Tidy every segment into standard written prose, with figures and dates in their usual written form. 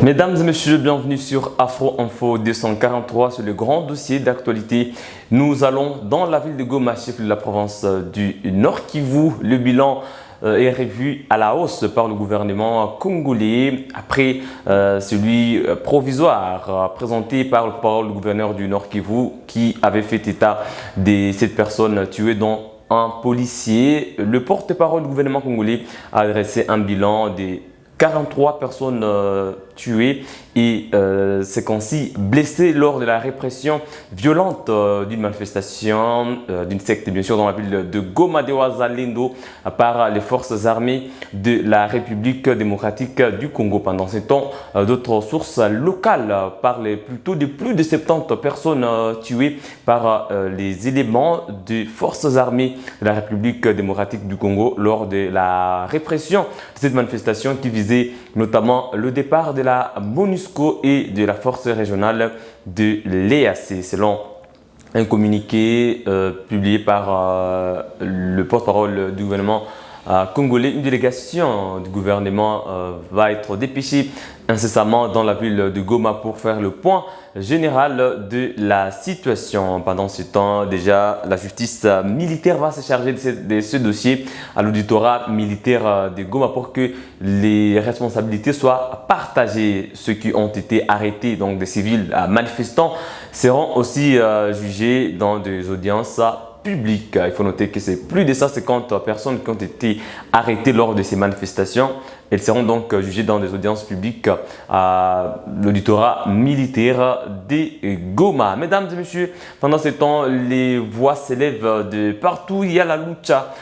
Mesdames et messieurs, bienvenue sur Afro Info 243 sur le grand dossier d'actualité. Nous allons dans la ville de Goma, chef de la province du Nord Kivu. Le bilan est revu à la hausse par le gouvernement congolais après celui provisoire présenté par le porte-parole du gouverneur du Nord Kivu qui avait fait état de cette personne tuée dont un policier. Le porte-parole du gouvernement congolais a adressé un bilan de 43 personnes tuées et 56 blessés lors de la répression violente d'une manifestation, d'une secte bien sûr dans la ville de Goma de Wazalendo par les forces armées de la République démocratique du Congo. Pendant ce temps, d'autres sources locales parlent plutôt de plus de 70 personnes tuées par les éléments des forces armées de la République démocratique du Congo lors de la répression de cette manifestation qui visait notamment le départ de la MONUSCO et de la force régionale de l'EAC. Selon un communiqué publié par le porte-parole du gouvernement congolais, une délégation du gouvernement va être dépêchée incessamment dans la ville de Goma pour faire le point général de la situation. Pendant ce temps, déjà, la justice militaire va se charger de ce dossier à l'auditorat militaire de Goma pour que les responsabilités soient partagées. Ceux qui ont été arrêtés, donc des civils manifestants, seront aussi jugés dans des audiences publiques. Il faut noter que c'est plus de 150 personnes qui ont été arrêtées lors de ces manifestations. Elles seront donc jugées dans des audiences publiques à l'auditorat militaire de Goma. Mesdames et messieurs, pendant ce temps, les voix s'élèvent de partout. Il y a la Lucha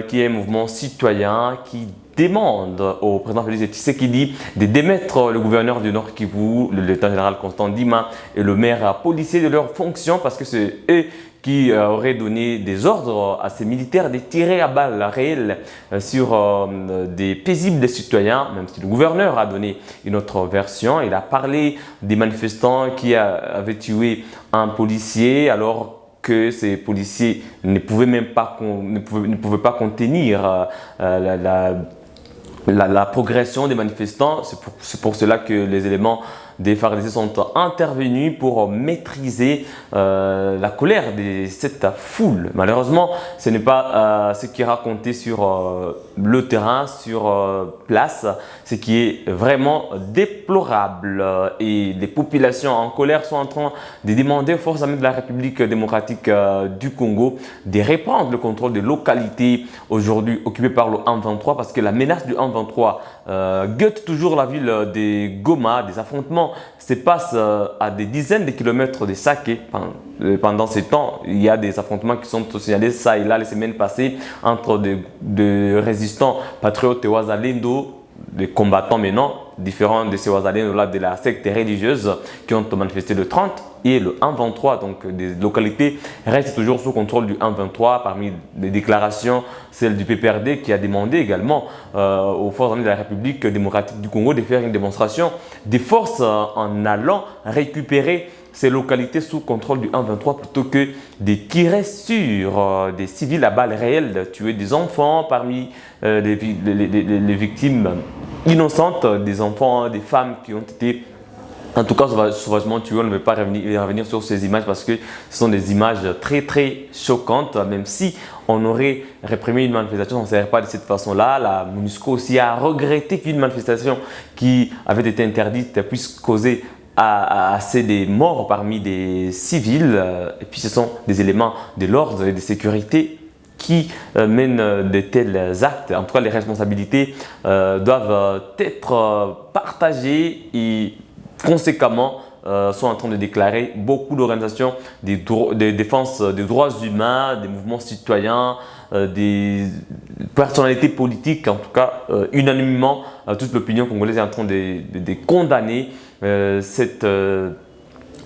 qui est un mouvement citoyen qui demande au président Félix Tshisekedi de démettre le gouverneur du Nord Kivu, le lieutenant général Constant Ndima et le maire policier de leurs fonctions parce que c'est eux qui aurait donné des ordres à ces militaires de tirer à balles réelles sur des paisibles citoyens, même si le gouverneur a donné une autre version. Il a parlé des manifestants qui avaient tué un policier alors que ces policiers ne pouvaient même pas, ne pouvaient pas contenir la progression des manifestants. C'est pour cela que les éléments des FARDC sont intervenus pour maîtriser la colère de cette foule. Malheureusement, ce n'est pas ce qui est raconté sur le terrain, sur place, ce qui est vraiment déplorable. Et les populations en colère sont en train de demander aux forces armées de la République démocratique du Congo de reprendre le contrôle des localités aujourd'hui occupées par le 1-23 parce que la menace du 1-23 guette toujours la ville de Goma. Des affrontements se passent à des dizaines de kilomètres de Saké. Pendant ces temps, il y a des affrontements qui sont signalés ça et là les semaines passées entre des résistants patriotes et Wazalendo, des combattants maintenant différents de ces Wazalendo de la secte religieuse qui ont manifesté le 30 et le 1-23. Donc des localités restent toujours sous contrôle du 1-23. Parmi les déclarations, celle du PPRD qui a demandé également aux forces armées de la République démocratique du Congo de faire une démonstration des forces en allant récupérer ces localités sous contrôle du 1-23 plutôt que de tirer sur des civils à balles réelles, de tuer des enfants parmi les victimes innocentes, des enfants, des femmes qui ont été en tout cas sauvagement tués. On ne veut pas revenir sur ces images parce que ce sont des images très très choquantes. Même si on aurait réprimé une manifestation, on ne serait pas de cette façon-là. La MONUSCO aussi a regretté qu'une manifestation qui avait été interdite puisse causer assez de morts parmi des civils. Et puis ce sont des éléments de l'ordre et de sécurité qui mènent de tels actes. En tout cas, les responsabilités doivent être partagées et conséquemment sont en train de déclarer beaucoup d'organisations de défense des droits humains, des mouvements citoyens, des personnalités politiques, en tout cas unanimement, toute l'opinion congolaise est en train de condamner cette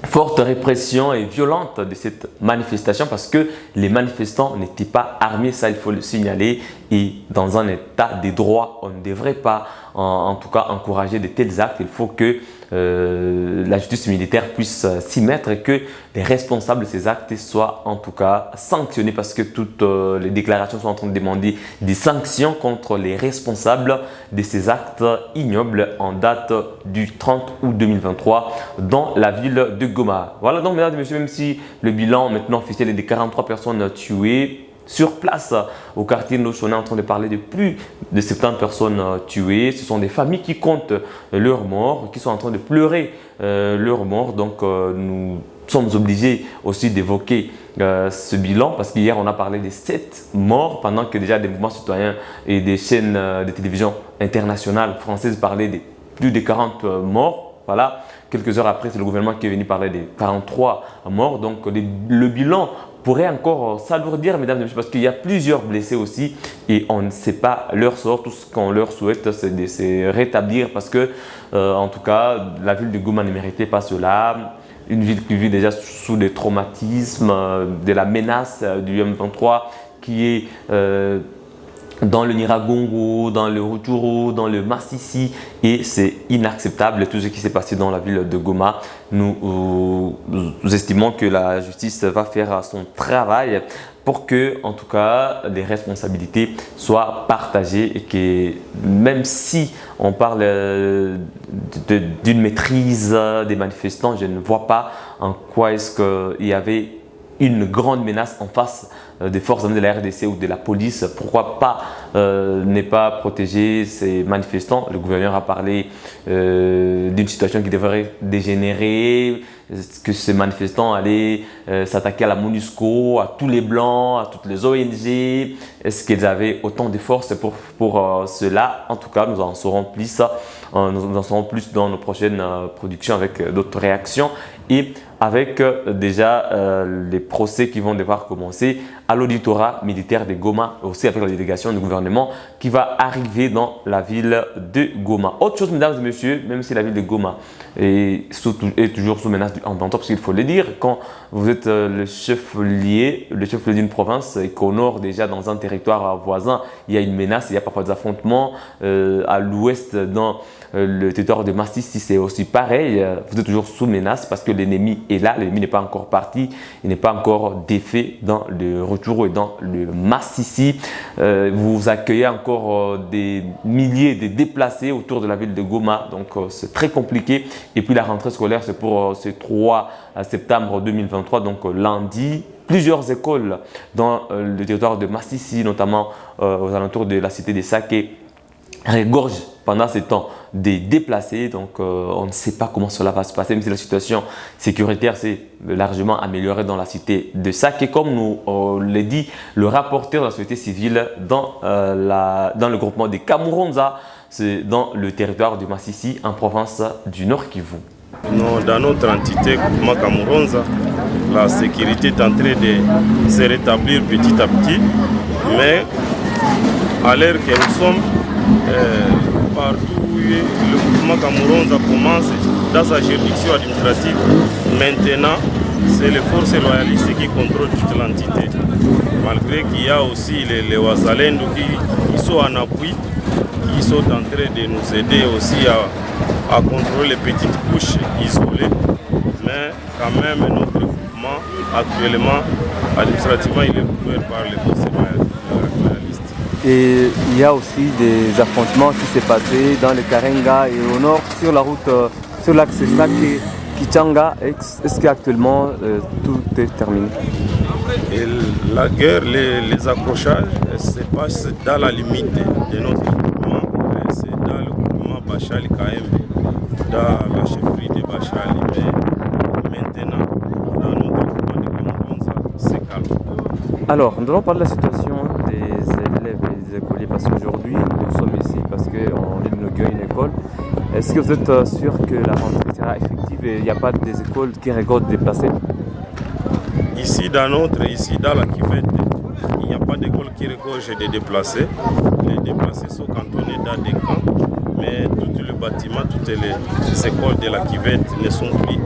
forte répression et violente de cette manifestation parce que les manifestants n'étaient pas armés, ça il faut le signaler, et dans un état de droit, on ne devrait pas en tout cas encourager de tels actes. Il faut que la justice militaire puisse s'y mettre et que les responsables de ces actes soient en tout cas sanctionnés, parce que toutes les déclarations sont en train de demander des sanctions contre les responsables de ces actes ignobles en date du 30 août 2023 dans la ville de Goma. Voilà donc, mesdames et messieurs, même si le bilan maintenant officiel est de 43 personnes tuées, sur place, au quartier Noche, on est en train de parler de plus de 70 personnes tuées. Ce sont des familles qui comptent leurs morts, qui sont en train de pleurer leurs morts. Donc, nous sommes obligés aussi d'évoquer ce bilan, parce qu'hier, on a parlé de 7 morts, pendant que déjà des mouvements citoyens et des chaînes de télévision internationales françaises parlaient de plus de 40 morts. Voilà. Quelques heures après, c'est le gouvernement qui est venu parler de 43 morts. Donc, le bilan pourrait encore s'alourdir, mesdames et messieurs, parce qu'il y a plusieurs blessés aussi et on ne sait pas leur sort. Tout ce qu'on leur souhaite, c'est de se rétablir, parce que, en tout cas, la ville de Goma ne méritait pas cela. Une ville qui vit déjà sous des traumatismes, de la menace du M23 qui est dans le Nyiragongo, dans le Rutshuru, dans le Masisi, et c'est inacceptable tout ce qui s'est passé dans la ville de Goma. Nous estimons que la justice va faire son travail pour que, en tout cas, les responsabilités soient partagées et que, même si on parle d'une maîtrise des manifestants, je ne vois pas en quoi est-ce qu'il y avait une grande menace en face des forces armées de la RDC ou de la police. Pourquoi pas ne pas protéger ces manifestants? Le gouverneur a parlé d'une situation qui devrait dégénérer, que ces manifestants allaient s'attaquer à la MONUSCO, à tous les Blancs, à toutes les ONG. Est-ce qu'ils avaient autant de force pour cela? En tout cas, nous en saurons plus. Nous en saurons plus dans nos prochaines productions avec d'autres réactions et avec déjà les procès qui vont devoir commencer à l'auditorat militaire de Goma, aussi avec la délégation du gouvernement qui va arriver dans la ville de Goma. Autre chose, mesdames et messieurs, même si la ville de Goma est toujours sous menace du M23, parce qu'il faut le dire, quand vous êtes le chef-lieu d'une province et qu'au nord, déjà dans un territoire voisin, il y a une menace, il y a parfois des affrontements, à l'ouest, dans le territoire de Masisi, c'est aussi pareil, vous êtes toujours sous menace parce que l'ennemi est là, l'ennemi n'est pas encore parti, il n'est pas encore défait dans le Rutshuru et dans le Masisi. Vous accueillez encore des milliers de déplacés autour de la ville de Goma, donc c'est très compliqué. Et puis la rentrée scolaire, c'est pour ce 3 septembre 2023, donc lundi. Plusieurs écoles dans le territoire de Masisi, notamment aux alentours de la cité de Saké, regorgent pendant ce temps des déplacés. Donc on ne sait pas comment cela va se passer, même si la situation sécuritaire s'est largement améliorée dans la cité de Saké, comme nous l'a dit le rapporteur de la société civile dans le groupement des Kamuronza, c'est dans le territoire de Masisi en province du Nord Kivu. Dans notre entité groupement Kamuronza, la sécurité est en train de se rétablir petit à petit, mais à l'heure que nous sommes, partout où le groupement Kamuronza commence dans sa juridiction administrative, maintenant c'est les forces loyalistes qui contrôlent toute l'entité. Malgré qu'il y a aussi les Wazalendo qui sont en appui, qui sont en train de nous aider aussi à contrôler les petites couches isolées. Mais quand même, notre groupement, actuellement, administrativement, il est couvert par les forces loyalistes. Et il y a aussi des affrontements qui s'est passé dans le Karenga et au nord, sur la route, sur l'axe Kichanga. Est-ce qu'actuellement tout est terminé? Et la guerre, les accrochages se passent dans la limite de notre groupement. C'est dans le groupement Bachali KMB, dans la chefferie de Bachali. Mais maintenant, dans notre groupement de Kamuronza, c'est calme. Alors, nous allons parler de la situation des élèves et des écoliers, parce qu'aujourd'hui, nous sommes ici parce qu'on vient d'inaugurer une école. Est-ce que vous êtes sûr que la rentrée sera effective et il n'y a pas des écoles qui regardent déplacés? Ici, dans la Kivette, il n'y a pas d'école qui regorge des déplacés. Les déplacés sont cantonnés dans des camps, mais tout le bâtiment, toutes les écoles de la Kivette ne sont plus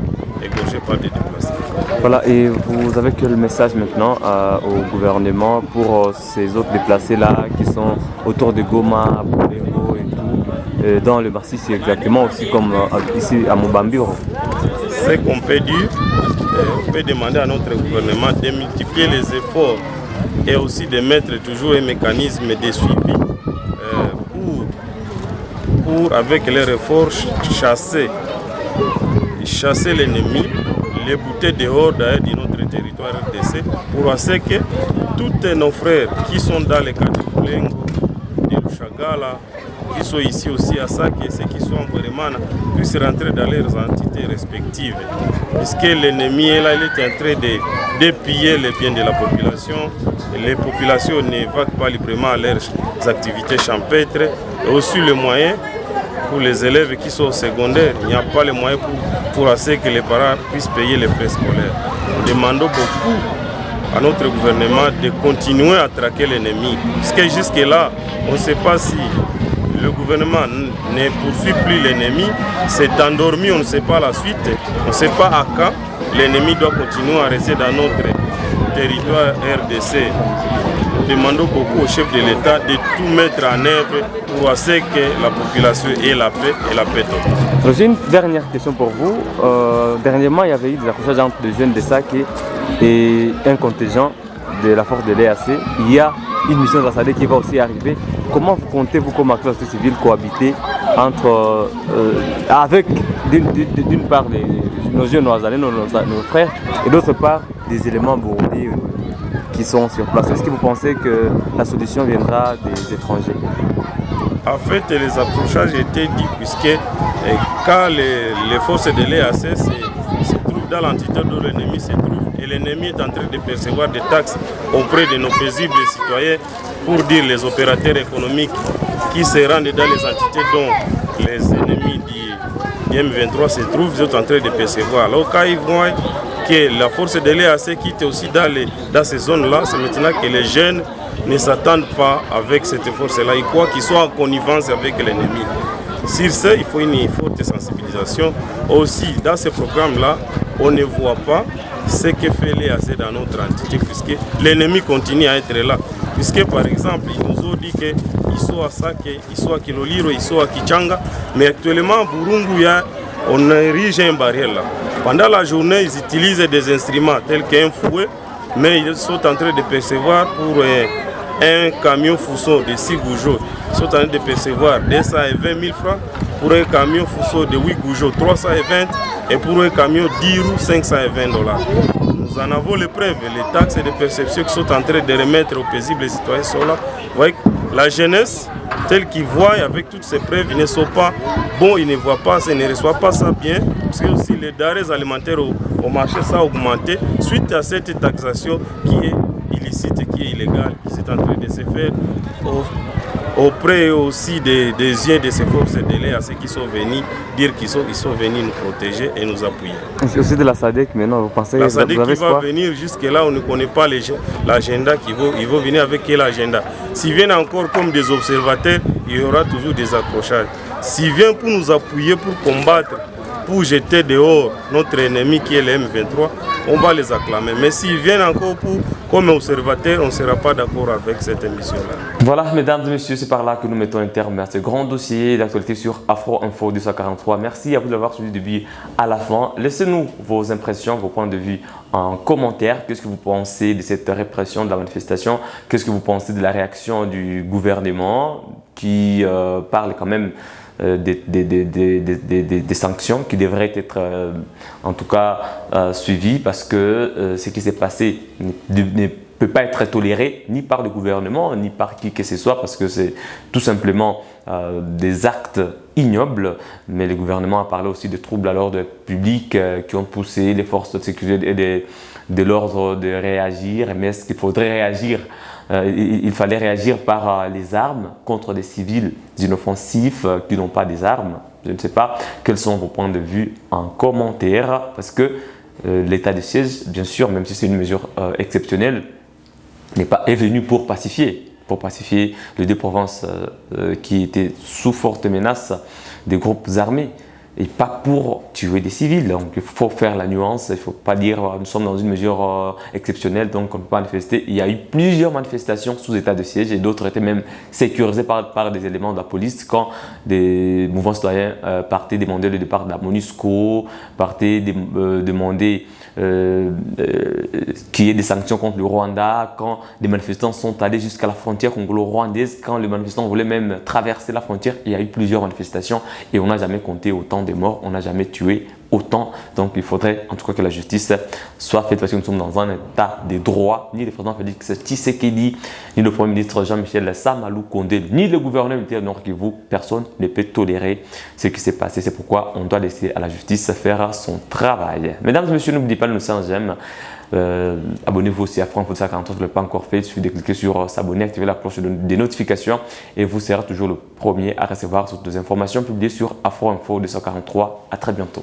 égorgées par des déplacés. Voilà, et vous avez quel message maintenant au gouvernement pour ces autres déplacés-là qui sont autour de Goma, Boléro et tout? dans le Massif exactement, aussi comme ici à Mobambiro? Ce qu'on peut dire, on peut demander à notre gouvernement de multiplier les efforts et aussi de mettre toujours un mécanisme de suivi pour avec les efforts, chasser l'ennemi, les bouter dehors d'ailleurs de notre territoire RDC, pour que tous nos frères qui sont dans les quartiers de Plengo, de Lushagala, qui sont ici aussi à Sake, et ceux qui sont en Bweremana, puissent rentrer dans leurs entités respectives. Puisque l'ennemi est là, il est en train de piller les biens de la population. Les populations n'évacuent pas librement leurs activités champêtres. Et aussi le moyen pour les élèves qui sont au secondaire, il n'y a pas les moyens pour que les parents puissent payer les frais scolaires. Nous demandons beaucoup à notre gouvernement de continuer à traquer l'ennemi. Parce que jusque-là, on ne sait pas si le gouvernement ne poursuit plus l'ennemi, c'est endormi, on ne sait pas la suite, on ne sait pas à quand l'ennemi doit continuer à rester dans notre territoire RDC. Nous demandons beaucoup au chef de l'État de tout mettre en œuvre pour que la population ait la paix et la paix totale. J'ai une dernière question pour vous. Dernièrement, il y avait eu des accrochages entre les jeunes de SAC et un contingent de la force de l'EAC. Il y a une mission de la SADC qui va aussi arriver. Comment comptez-vous comme acteur civil cohabiter avec d'une part nos jeunes nos frères et d'autre part des éléments burundais qui sont sur place? Est-ce que vous pensez que la solution viendra des étrangers? En fait, les accrochages étaient dits puisque quand les forces de l'EAC se trouvent dans l'entité où l'ennemi se trouve et l'ennemi est en train de percevoir des taxes auprès de nos paisibles citoyens pour dire les opérateurs économiques qui se rendent dans les entités dont les ennemis du M23 se trouvent, ils sont en train de percevoir. Alors quand ils voient que la force de l'EAC quitte aussi dans ces zones-là, c'est maintenant que les jeunes ne s'attendent pas avec cette force-là. Ils croient qu'ils sont en connivence avec l'ennemi. Sur ce, il faut une forte sensibilisation. Aussi, dans ce programme-là, on ne voit pas ce que fait l'EAC dans notre entité, puisque l'ennemi continue à être là. Puisque, par exemple, ils nous ont dit qu'ils sont à Sake, ils sont à Kiloliro, ils sont à Kichanga, mais actuellement, à Burungu, on érige une barrière là. Pendant la journée, ils utilisent des instruments tels qu'un fouet, mais ils sont en train de percevoir pour un camion Fuso de 6 goujots, ils sont en train de percevoir 220 000 francs, pour un camion Fuso de 8 goujots 320 et pour un camion d'Iru 520 $. Nous en avons les preuves, les taxes de perception qui sont en train de remettre aux paisibles citoyens sont là. Vous voyez, la jeunesse, telle qu'ils voient avec toutes ces preuves, ils ne sont pas bons, ils ne voient pas, ils ne reçoivent pas ça bien, parce que aussi les denrées alimentaires au marché, ça a augmenté suite à cette taxation qui est illicite, qui est illégale, qui est en train de se faire auprès aussi des yeux de ces forces de l'EAC ceux qui sont venus dire qu'ils sont venus nous protéger et nous appuyer. C'est aussi de la SADC maintenant, vous pensez? La SADC qui va venir jusque là, on ne connaît pas l'agenda ils vont venir avec quel agenda. S'ils viennent encore comme des observateurs, il y aura toujours des accrochages. S'ils viennent pour nous appuyer, pour combattre, pour jeter dehors notre ennemi qui est le M23, on va les acclamer. Mais s'ils viennent encore comme observateurs, on ne sera pas d'accord avec cette émission-là. Voilà, mesdames et messieurs, c'est par là que nous mettons un terme à ce grand dossier d'actualité sur Afro Info 243. Merci à vous d'avoir suivi du début à la fin. Laissez-nous vos impressions, vos points de vue en commentaire. Qu'est-ce que vous pensez de cette répression de la manifestation? Qu'est-ce que vous pensez de la réaction du gouvernement qui parle quand même des sanctions qui devraient être en tout cas suivies, parce que ce qui s'est passé ne peut pas être toléré ni par le gouvernement ni par qui que ce soit, parce que c'est tout simplement des actes ignobles. Mais le gouvernement a parlé aussi de troubles à l'ordre public qui ont poussé les forces de sécurité et de l'ordre de réagir. Mais est-ce qu'il faudrait réagir? Il fallait réagir par les armes contre des civils inoffensifs qui n'ont pas des armes. Je ne sais pas quels sont vos points de vue en commentaire, parce que l'état de siège, bien sûr, même si c'est une mesure exceptionnelle, est venu pour pacifier les deux provinces qui étaient sous forte menace des groupes armés. et pas pour tuer des civils. Donc il faut faire la nuance, il ne faut pas dire nous sommes dans une mesure exceptionnelle, donc on ne peut pas manifester. Il y a eu plusieurs manifestations sous état de siège et d'autres étaient même sécurisées par des éléments de la police quand des mouvements citoyens partaient demander le départ de la MONUSCO, partaient demander qu'il y ait des sanctions contre le Rwanda, quand des manifestants sont allés jusqu'à la frontière congolo-rwandaise, quand les manifestants voulaient même traverser la frontière, il y a eu plusieurs manifestations et on n'a jamais compté autant de morts, on n'a jamais tué autant. Donc il faudrait en tout cas que la justice soit faite parce que nous sommes dans un état de droit. Ni le président Félix Tshisekedi, ni le premier ministre Jean-Michel Samalou Kondé, ni le gouverneur militaire Nord Kivu, personne ne peut tolérer ce qui s'est passé. C'est pourquoi on doit laisser à la justice faire son travail. Mesdames et messieurs, n'oubliez pas de nous faire un j'aime. Abonnez-vous aussi à Afro Info 243 si vous ne l'avez pas encore fait. Il suffit de cliquer sur s'abonner, activer la cloche des notifications et vous serez toujours le premier à recevoir toutes les informations publiées sur Afro Info 243. À très bientôt.